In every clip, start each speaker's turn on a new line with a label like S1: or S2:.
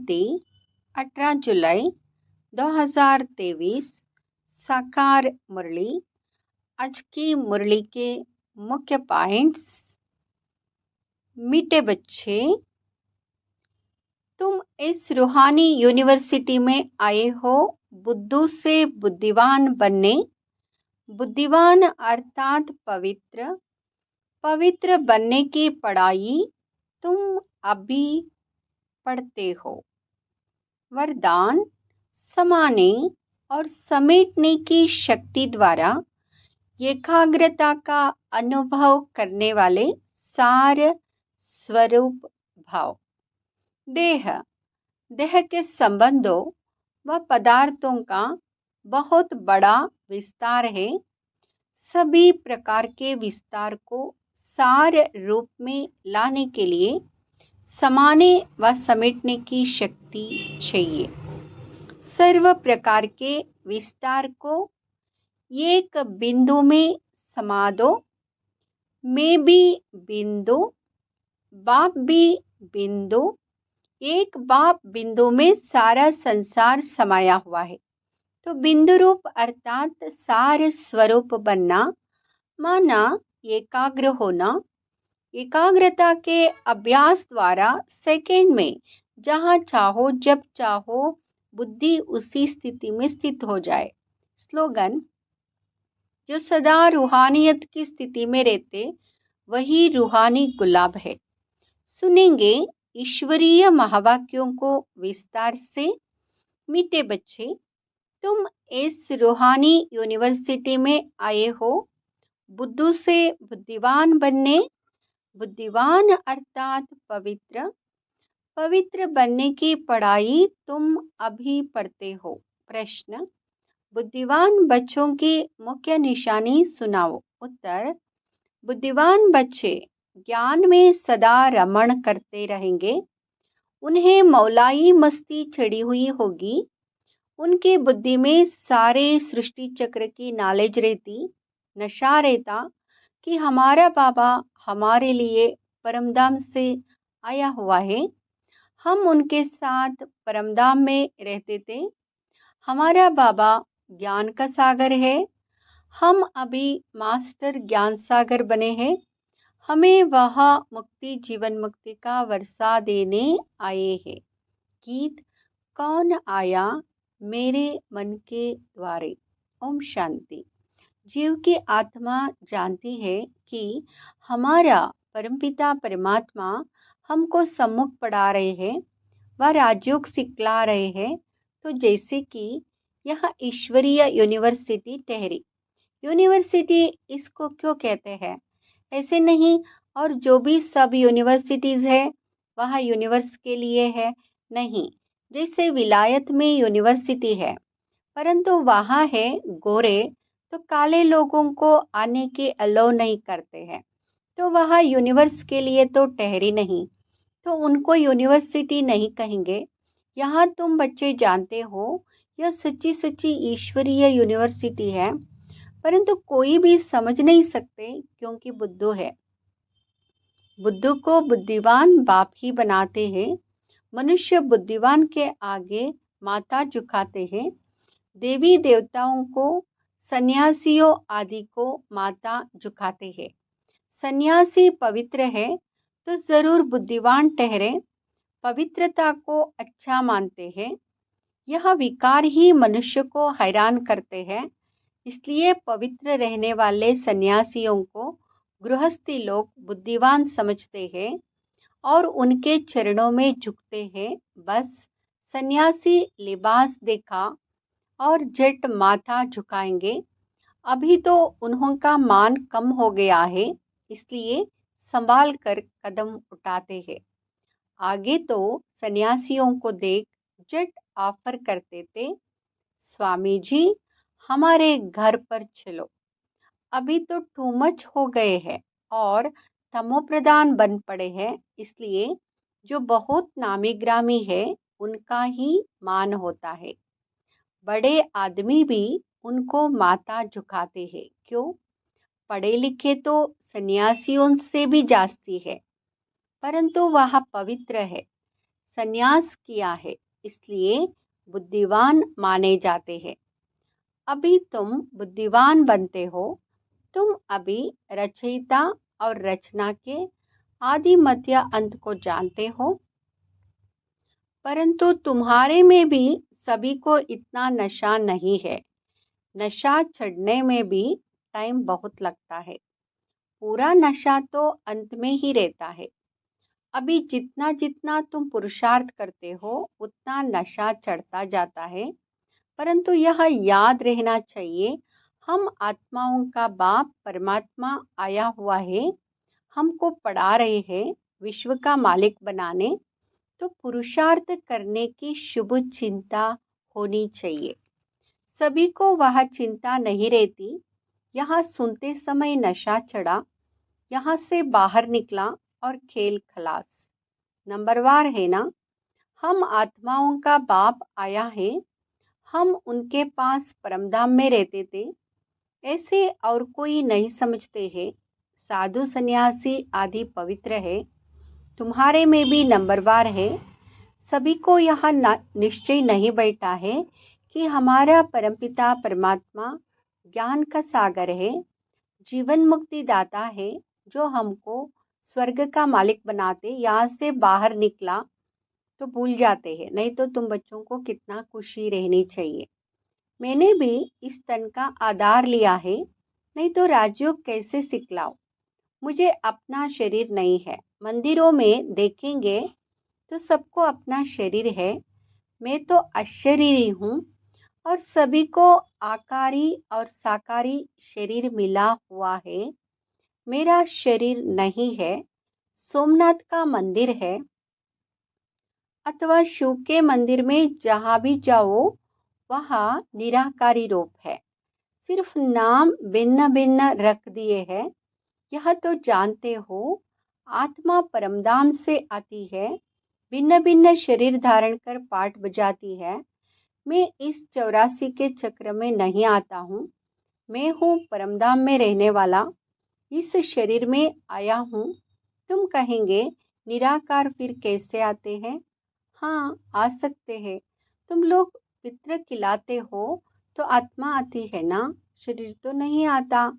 S1: शांति 18 जुलाई 2023 साकार मुरली। आज की मुरली के मुख्य पॉइंट्स। मीठे बच्चे, तुम इस रूहानी यूनिवर्सिटी में आए हो बुद्धू से बुद्धिवान बनने। बुद्धिवान अर्थात पवित्र। पवित्र बनने की पढ़ाई तुम अभी पढ़ते हो। वरदान, समाने और समेटने की शक्ति द्वारा एकाग्रता का अनुभव करने वाले सार स्वरूप भाव। देह के संबंधों व पदार्थों का बहुत बड़ा विस्तार है। सभी प्रकार के विस्तार को सार रूप में लाने के लिए समाने व समेटने की शक्ति चाहिए। सर्व प्रकार के विस्तार को एक बिंदु में समा दो। मैं भी बिंदु, बाप भी बिंदु। एक बाप बिंदु में सारा संसार समाया हुआ है। तो बिंदु रूप अर्थात सार स्वरूप बनना माना एकाग्र होना। एकाग्रता के अभ्यास द्वारा सेकंड में जहाँ चाहो जब चाहो बुद्धि उसी स्थिति में स्थित हो जाए। स्लोगन, जो सदा रूहानियत की स्थिति में रहते वही रूहानी गुलाब है। सुनेंगे ईश्वरीय महावाक्यों को विस्तार से। मीठे बच्चे, तुम इस रूहानी यूनिवर्सिटी में आए हो बुद्धू से बुद्धिवान बनने। बुद्धिवान अर्थात पवित्र। पवित्र बनने की पढ़ाई तुम अभी पढ़ते हो। प्रश्न, बुद्धिवान बच्चों की मुख्य निशानी सुनाओ। उत्तर, बुद्धिवान बच्चे ज्ञान में सदा रमण करते रहेंगे। उन्हें मौलाई मस्ती चढ़ी हुई होगी। उनकी बुद्धि में सारे सृष्टि चक्र की नॉलेज रहती। नशा रहता कि हमारा बाबा हमारे लिए परमधाम से आया हुआ है। हम उनके साथ परमधाम में रहते थे। हमारा बाबा ज्ञान का सागर है। हम अभी मास्टर ज्ञान सागर बने हैं। हमें वह मुक्ति जीवन मुक्ति का वर्षा देने आए हैं। गीत, कौन आया मेरे मन के द्वारे। ओम शांति। जीव की आत्मा जानती है कि हमारा परमपिता परमात्मा हमको सम्मुख पढ़ा रहे हैं, वह राजयोग सिखला रहे हैं। तो जैसे कि यह ईश्वरीय यूनिवर्सिटी ठहरी। यूनिवर्सिटी इसको क्यों कहते हैं? ऐसे नहीं, और जो भी सब यूनिवर्सिटीज़ है वह यूनिवर्स के लिए है नहीं। जैसे विलायत में यूनिवर्सिटी है, परंतु वहाँ है गोरे, तो काले लोगों को आने के अलाउ नहीं करते हैं, तो वह यूनिवर्स के लिए तो ठहरी नहीं, तो उनको यूनिवर्सिटी नहीं कहेंगे। यहाँ तुम बच्चे जानते हो यह सच्ची सच्ची ईश्वरीय यूनिवर्सिटी है, परंतु कोई भी समझ नहीं सकते क्योंकि बुद्धू है। बुद्धू को बुद्धिवान बाप ही बनाते हैं। मनुष्य बुद्धिवान के आगे माथा झुकाते हैं। देवी देवताओं को, सन्यासियों आदि को माथा झुकाते हैं। सन्यासी पवित्र है तो जरूर बुद्धिवान ठहरे। पवित्रता को अच्छा मानते हैं। यह विकार ही मनुष्य को हैरान करते हैं। इसलिए पवित्र रहने वाले सन्यासियों को गृहस्थी लोग बुद्धिवान समझते हैं और उनके चरणों में झुकते हैं। बस सन्यासी लिबास देखा और झट माथा झुकाएंगे। अभी तो उन्होंने मान कम हो गया है, इसलिए संभाल कर कदम उठाते हैं। आगे तो सन्यासियों को देख झट ऑफर करते थे, स्वामी जी हमारे घर पर चलो। अभी तो टू मच हो गए हैं और तमोप्रधान बन पड़े हैं, इसलिए जो बहुत नामी ग्रामी है उनका ही मान होता है। बड़े आदमी भी उनको माथा झुकाते हैं। क्यों? पढ़े लिखे तो सन्यासियों से भी जास्ती है, परंतु वह पवित्र है। संन्यास किया है, इसलिए बुद्धिवान माने जाते हैं। अभी तुम बुद्धिवान बनते हो। तुम अभी रचयिता और रचना के आदि मध्य अंत को जानते हो, परंतु तुम्हारे में भी सभी को इतना नशा नहीं है। नशा चढ़ने में भी टाइम बहुत लगता है। पूरा नशा तो अंत में ही रहता है। अभी जितना जितना तुम पुरुषार्थ करते हो उतना नशा चढ़ता जाता है, परंतु यह याद रहना चाहिए, हम आत्माओं का बाप परमात्मा आया हुआ है, हमको पढ़ा रहे हैं विश्व का मालिक बनाने। तो पुरुषार्थ करने की शुभ चिंता होनी चाहिए। सभी को वह चिंता नहीं रहती। यहाँ सुनते समय नशा चढ़ा, यहाँ से बाहर निकला और खेल खलास। नंबरवार है ना। हम आत्माओं का बाप आया है, हम उनके पास परमधाम में रहते थे, ऐसे और कोई नहीं समझते हैं। साधु सन्यासी आदि पवित्र है, तुम्हारे में भी नंबरवार है। सभी को यह निश्चय नहीं बैठा है कि हमारा परमपिता परमात्मा ज्ञान का सागर है, जीवन मुक्ति दाता है, जो हमको स्वर्ग का मालिक बनाते। यहाँ से बाहर निकला तो भूल जाते हैं। नहीं तो तुम बच्चों को कितना खुशी रहनी चाहिए। मैंने भी इस तन का आधार लिया है, नहीं तो राजयोग कैसे सिखलाओ। मुझे अपना शरीर नहीं है। मंदिरों में देखेंगे तो सबको अपना शरीर है। मैं तो अशरीरी हूँ और सभी को आकारी और साकारी शरीर मिला हुआ है। मेरा शरीर नहीं है। सोमनाथ का मंदिर है अथवा शिव के मंदिर में जहाँ भी जाओ वहाँ निराकारी रूप है। सिर्फ नाम भिन्न भिन्न रख दिए हैं। यह तो जानते हो, आत्मा परमधाम से आती है, भिन्न भिन्न शरीर धारण कर पाठ बजाती है। मैं इस 84 के चक्र में नहीं आता हूँ। मैं हूँ परमधाम में रहने वाला, इस शरीर में आया हूँ। तुम कहेंगे निराकार फिर कैसे आते हैं? हाँ, आ सकते हैं। तुम लोग पितृ खिलाते हो तो आत्मा आती है ना, शरीर तो नहीं आता।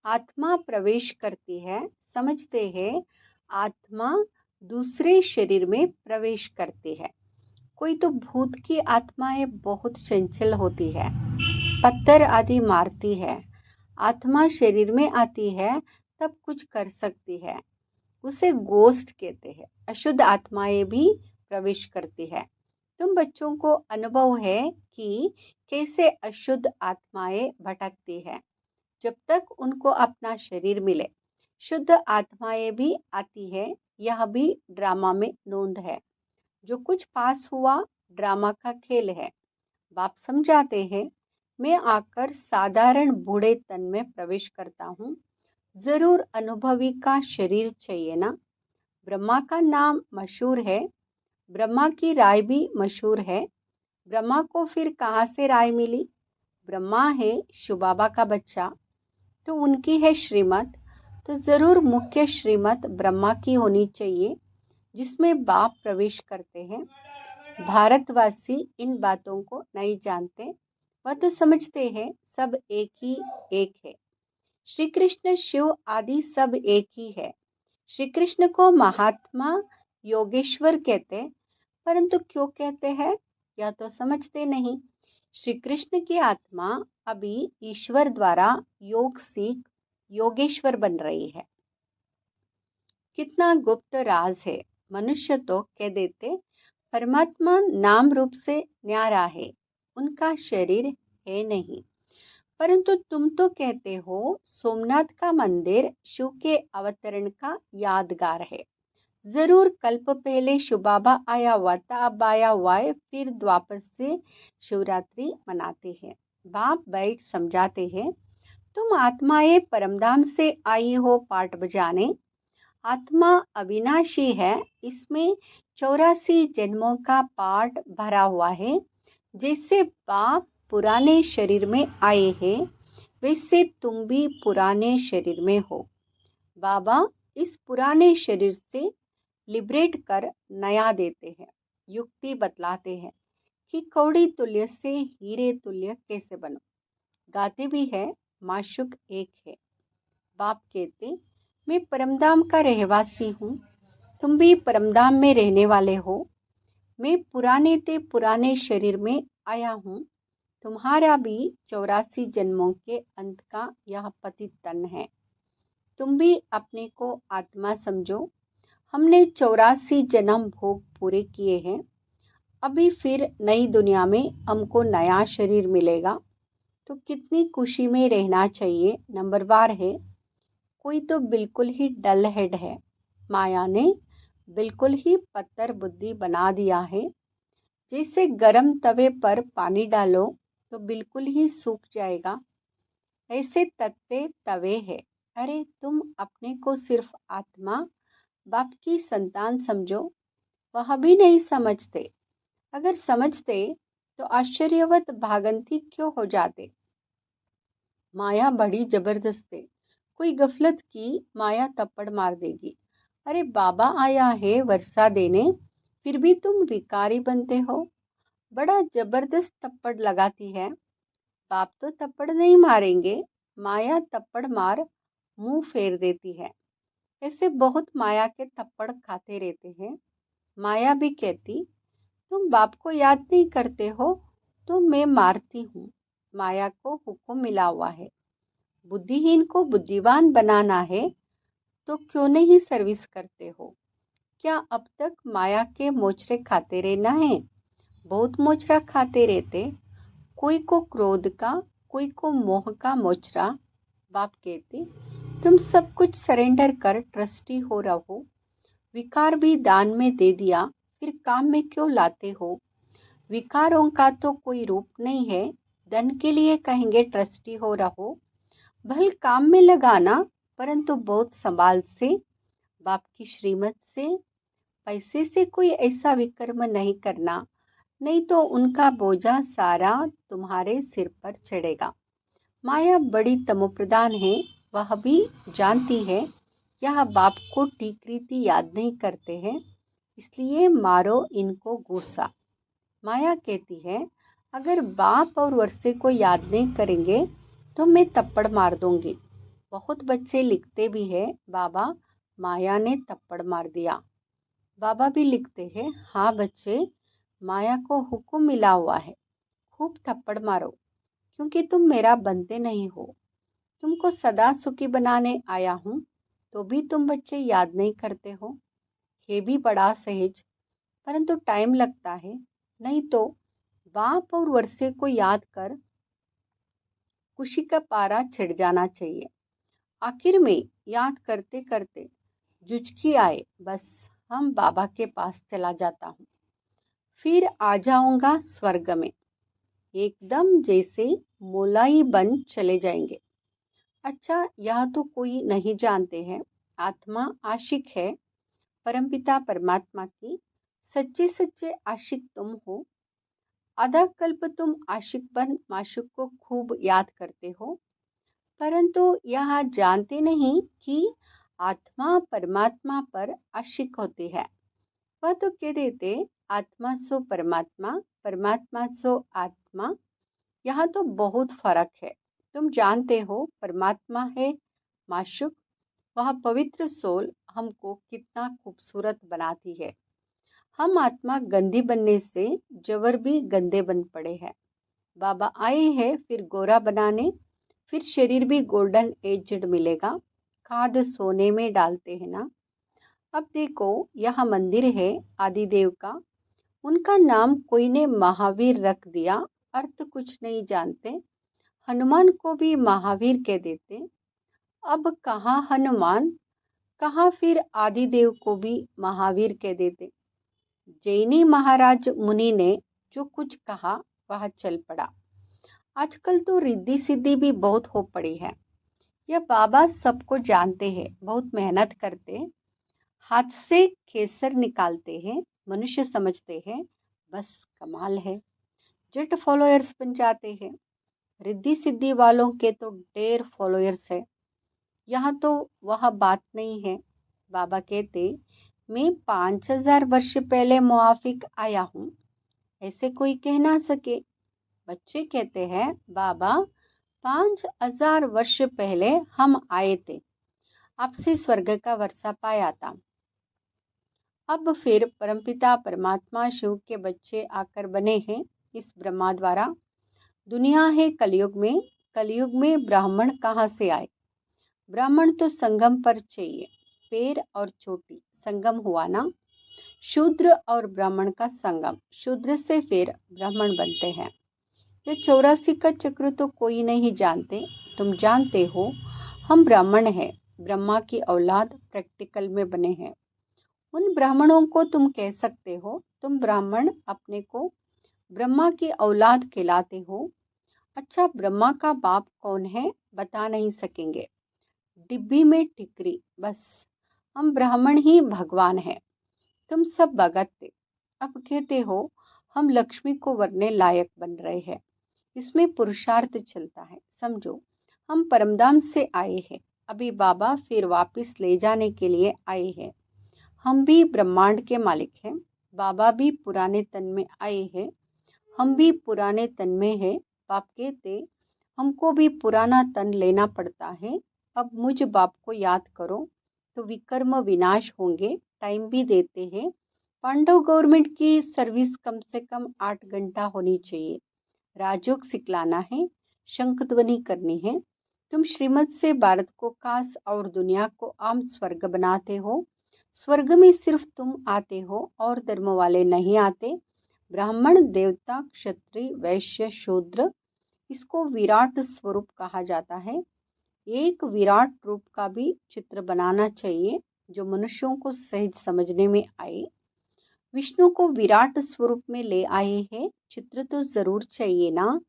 S1: आत्मा प्रवेश करती है, समझते हैं। आत्मा दूसरे शरीर में प्रवेश करती है। कोई तो भूत की आत्माएं बहुत चंचल होती है, पत्थर आदि मारती है। आत्मा शरीर में आती है तब कुछ कर सकती है, उसे गोस्ट कहते हैं। अशुद्ध आत्माएं भी प्रवेश करती है। तुम बच्चों को अनुभव है कि कैसे अशुद्ध आत्माएं भटकती है जब तक उनको अपना शरीर मिले। शुद्ध आत्माएं भी आती है, यह भी ड्रामा में नोंद है। जो कुछ पास हुआ ड्रामा का खेल है। बाप समझाते हैं, मैं आकर साधारण बूढ़े तन में प्रवेश करता हूँ। जरूर अनुभवी का शरीर चाहिए ना। ब्रह्मा का नाम मशहूर है, ब्रह्मा की राय भी मशहूर है। ब्रह्मा को फिर कहाँ से राय मिली? ब्रह्मा है शिव बाबा का बच्चा, तो उनकी है श्रीमत, तो ज़रूर मुख्य श्रीमत ब्रह्मा की होनी चाहिए, जिसमें बाप प्रवेश करते हैं। भारतवासी इन बातों को नहीं जानते, वह तो समझते हैं सब एक ही एक है। श्री कृष्ण शिव आदि सब एक ही है। श्री कृष्ण को महात्मा योगेश्वर कहते, परंतु क्यों कहते हैं यह तो समझते नहीं। श्री कृष्ण की आत्मा अभी ईश्वर द्वारा योग सीख योगेश्वर बन रही है। कितना गुप्त राज है। मनुष्य तो कह देते परमात्मा नाम रूप से न्यारा है, उनका शरीर है नहीं। परंतु तुम तो कहते हो सोमनाथ का मंदिर शिव के अवतरण का यादगार है। जरूर कल्प पहले शिव बाबा आया हुआ था, अब आया हुआ है, फिर द्वापर से शिवरात्रि मनाते हैं। बाप बैठ समझाते हैं, तुम आत्माएं परमधाम से आई हो पाठ बजाने। आत्मा अविनाशी है, इसमें 84 जन्मों का पाठ भरा हुआ है। जैसे बाप पुराने शरीर में आए हैं, वैसे तुम भी पुराने शरीर में हो। बाबा इस पुराने शरीर से लिबरेट कर नया देते हैं। युक्ति बतलाते हैं कि कौड़ी तुल्य से हीरे तुल्य कैसे बनो। गाते भी है माशुक एक है। बाप कहते, मैं परमधाम का रहवासी हूँ, तुम भी परमधाम में रहने वाले हो। मैं पुराने ते पुराने शरीर में आया हूँ, तुम्हारा भी 84 जन्मों के अंत का यह पतित तन है। तुम भी अपने को आत्मा समझो। हमने 84 जन्म भोग पूरे किए हैं। अभी फिर नई दुनिया में हमको नया शरीर मिलेगा, तो कितनी खुशी में रहना चाहिए। नंबरवार है, कोई तो बिल्कुल ही डल हेड है। माया ने बिल्कुल ही पत्थर बुद्धि बना दिया है। जैसे गर्म तवे पर पानी डालो तो बिल्कुल ही सूख जाएगा, ऐसे तत्ते तवे है। अरे तुम अपने को सिर्फ आत्मा बाप की संतान समझो। वह भी नहीं समझते। अगर समझते तो आश्चर्यवत भागंती क्यों हो जाते। माया बड़ी जबरदस्त है। कोई गफलत की माया थप्पड़ मार देगी। अरे बाबा आया है वर्षा देने, फिर भी तुम भिखारी बनते हो। बड़ा जबरदस्त थप्पड़ लगाती है। बाप तो थप्पड़ नहीं मारेंगे, माया थप्पड़ मार मुंह फेर देती है। ऐसे बहुत माया के थप्पड़ खाते रहते हैं। माया भी कहती, तुम बाप को याद नहीं करते हो तो मैं मारती हूँ। माया को हुक्म मिला हुआ है, बुद्धिहीन को बुद्धिवान बनाना है, तो क्यों नहीं सर्विस करते हो। क्या अब तक माया के मोचरे खाते रहना है। बहुत मोचरा खाते रहते। कोई को क्रोध का, कोई को मोह का मोचरा। बाप कहते, तुम सब कुछ सरेंडर कर ट्रस्टी हो रहो। विकार भी दान में दे दिया, फिर काम में क्यों लाते हो। विकारों का तो कोई रूप नहीं है। धन के लिए कहेंगे ट्रस्टी हो रहो, भल काम में लगाना, परंतु बहुत संभाल से, बाप की श्रीमत से। पैसे से कोई ऐसा विकर्म नहीं करना, नहीं तो उनका बोझा सारा तुम्हारे सिर पर चढ़ेगा। माया बड़ी तमोप्रधान है, वह भी जानती है यह बाप को ठीक रीति याद नहीं करते हैं, इसलिए मारो इनको गुस्सा। माया कहती है, अगर बाप और वर्षे को याद नहीं करेंगे तो मैं थप्पड़ मार दूंगी। बहुत बच्चे लिखते भी है, बाबा माया ने थप्पड़ मार दिया। बाबा भी लिखते हैं, हाँ बच्चे, माया को हुक्म मिला हुआ है, खूब थप्पड़ मारो, क्योंकि तुम मेरा बनते नहीं हो। तुमको सदा सुखी बनाने आया हूँ, तो भी तुम बच्चे याद नहीं करते हो। ये भी बड़ा सहज, परंतु टाइम लगता है। नहीं तो बाप और वर्षे को याद कर खुशी का पारा छिड़ जाना चाहिए। आखिर में याद करते करते जुझकी आए, बस हम बाबा के पास चला जाता हूँ, फिर आ जाऊंगा स्वर्ग में, एकदम जैसे मोलाई बन चले जाएंगे। अच्छा, यह तो कोई नहीं जानते हैं। आत्मा आशिक है परमपिता परमात्मा की। सच्चे सच्चे आशिक तुम हो। आधा कल्प तुम आशिक बन माशुक को खूब याद करते हो, परंतु यह जानते नहीं कि आत्मा परमात्मा पर आशिक होती है। वह तो कह देते, आत्मा सो परमात्मा, परमात्मा सो आत्मा। यहाँ तो बहुत फर्क है। तुम जानते हो परमात्मा है माशुक, वह पवित्र सोल हमको कितना खूबसूरत बनाती है। हम आत्मा गंदी बनने से जवर भी गंदे बन पड़े हैं। बाबा आए हैं फिर गोरा बनाने, फिर शरीर भी गोल्डन एजड मिलेगा। खाद सोने में डालते हैं ना। अब देखो, यह मंदिर है आदिदेव का, उनका नाम कोई ने महावीर रख दिया, अर्थ कुछ नहीं जानते। हनुमान को भी महावीर कह देते। अब कहाँ हनुमान, कहाँ फिर आदिदेव को भी महावीर कह देते। जैनी महाराज मुनि ने जो कुछ कहा वह चल पड़ा। आजकल तो रिद्धि सिद्धि भी बहुत हो पड़ी है। यह बाबा सबको जानते हैं, बहुत मेहनत करते, हाथ से केसर निकालते हैं, मनुष्य समझते हैं बस कमाल है, जेट फॉलोअर्स बन जाते हैं। रिद्धि सिद्धि वालों के तो ढेर फॉलोअर्स है। यहाँ तो वह बात नहीं है। बाबा कहते, मैं 5000 वर्ष पहले मुआफिक आया हूँ, ऐसे कोई कह ना सके। बच्चे कहते हैं, बाबा 5000 वर्ष पहले हम आए थे, आपसे स्वर्ग का वर्षा पाया था। अब फिर परमपिता परमात्मा शिव के बच्चे आकर बने हैं इस ब्रह्मा द्वारा। दुनिया है कलयुग में ब्राह्मण कहाँ से आए? ब्राह्मण तो संगम पर चाहिए, पैर और चोटी संगम हुआ ना। शूद्र और ब्राह्मण का संगम, शूद्र से फिर ब्राह्मण बनते हैं। ये 84 का चक्र तो कोई नहीं जानते, तुम जानते हो। हम ब्राह्मण हैं, ब्रह्मा की औलाद प्रैक्टिकल में बने हैं। उन ब्राह्मणों को तुम कह सकते हो, तुम ब्राह्मण अपने को ब्रह्मा की औलाद कहलाते हो। अच्छा, ब्रह्मा का बाप कौन है बता नहीं सकेंगे, डिब्बी में टिकरी, बस हम ब्राह्मण ही भगवान हैं। तुम सब भगत थे, अब कहते हो हम लक्ष्मी को वरने लायक बन रहे हैं। इसमें पुरुषार्थ चलता है, समझो। हम परमधाम से आए हैं, अभी बाबा फिर वापस ले जाने के लिए आए हैं। हम भी ब्रह्मांड के मालिक हैं, बाबा भी पुराने तन में आए हैं, हम भी पुराने तन में हैं। बाप कहते हमको भी पुराना तन लेना पड़ता है। अब मुझ बाप को याद करो तो विकर्म विनाश होंगे। टाइम भी देते हैं, पांडव गवर्नमेंट की सर्विस कम से कम 8 घंटा होनी चाहिए। राजयोग सिखलाना है, शंख ध्वनि करनी है। तुम श्रीमत से भारत को काश और दुनिया को आम स्वर्ग बनाते हो। स्वर्ग में सिर्फ तुम आते हो और धर्म वाले नहीं आते। ब्राह्मण, देवता, क्षत्रिय, वैश्य, शूद्र, इसको विराट स्वरूप कहा जाता है। एक विराट रूप का भी चित्र बनाना चाहिए जो मनुष्यों को सहज समझने में आए। विष्णु को विराट स्वरूप में ले आए हैं, चित्र तो जरूर चाहिए ना।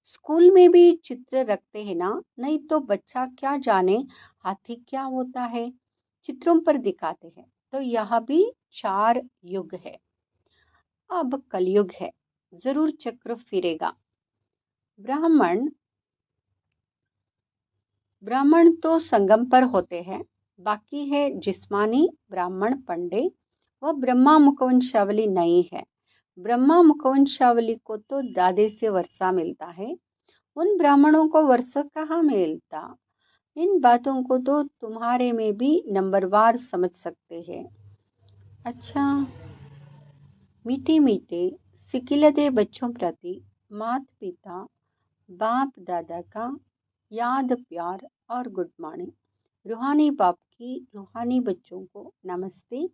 S1: स्कूल में भी चित्र रखते हैं ना, नहीं तो बच्चा क्या जाने हाथी क्या होता है, चित्रों पर दिखाते हैं। तो यह भी 4 युग है। अब कलयुग है, जरूर चक्र फिरेगा। ब्राह्मण ब्राह्मण तो संगम पर होते हैं, बाकी है जिस्मानी ब्राह्मण पंडे। वह ब्रह्मा मुखवंशावली नहीं है। ब्रह्मा मुखवंशावली को तो दादे से वर्षा मिलता है, उन ब्राह्मणों को वर्षा कहाँ मिलता। इन बातों को तो तुम्हारे में भी नंबरवार समझ सकते हैं। अच्छा, मीठे मीठे सिकिलते बच्चों प्रति माता पिता बाप दादा का याद, प्यार और गुड मॉर्निंग। रूहानी बाप की रूहानी बच्चों को नमस्ते।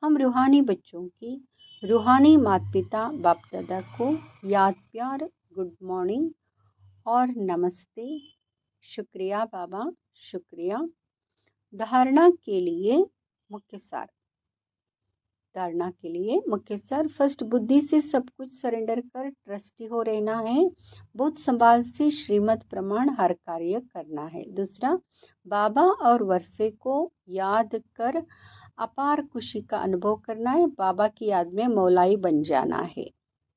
S1: हम रूहानी बच्चों की रूहानी माता पिता बाप दादा को याद, प्यार, गुड मॉर्निंग और नमस्ते। शुक्रिया बाबा, शुक्रिया। धारणा के लिए मुख्य सार। धारणा के लिए मुख्य सार, फर्स्ट बुद्धि से सब कुछ सरेंडर कर ट्रस्टी हो रहना है। बहुत संभाल से श्रीमत प्रमाण हर कार्य करना है। दूसरा, बाबा और वर्षे को याद कर अपार खुशी का अनुभव करना है। बाबा की याद में मौलाई बन जाना है।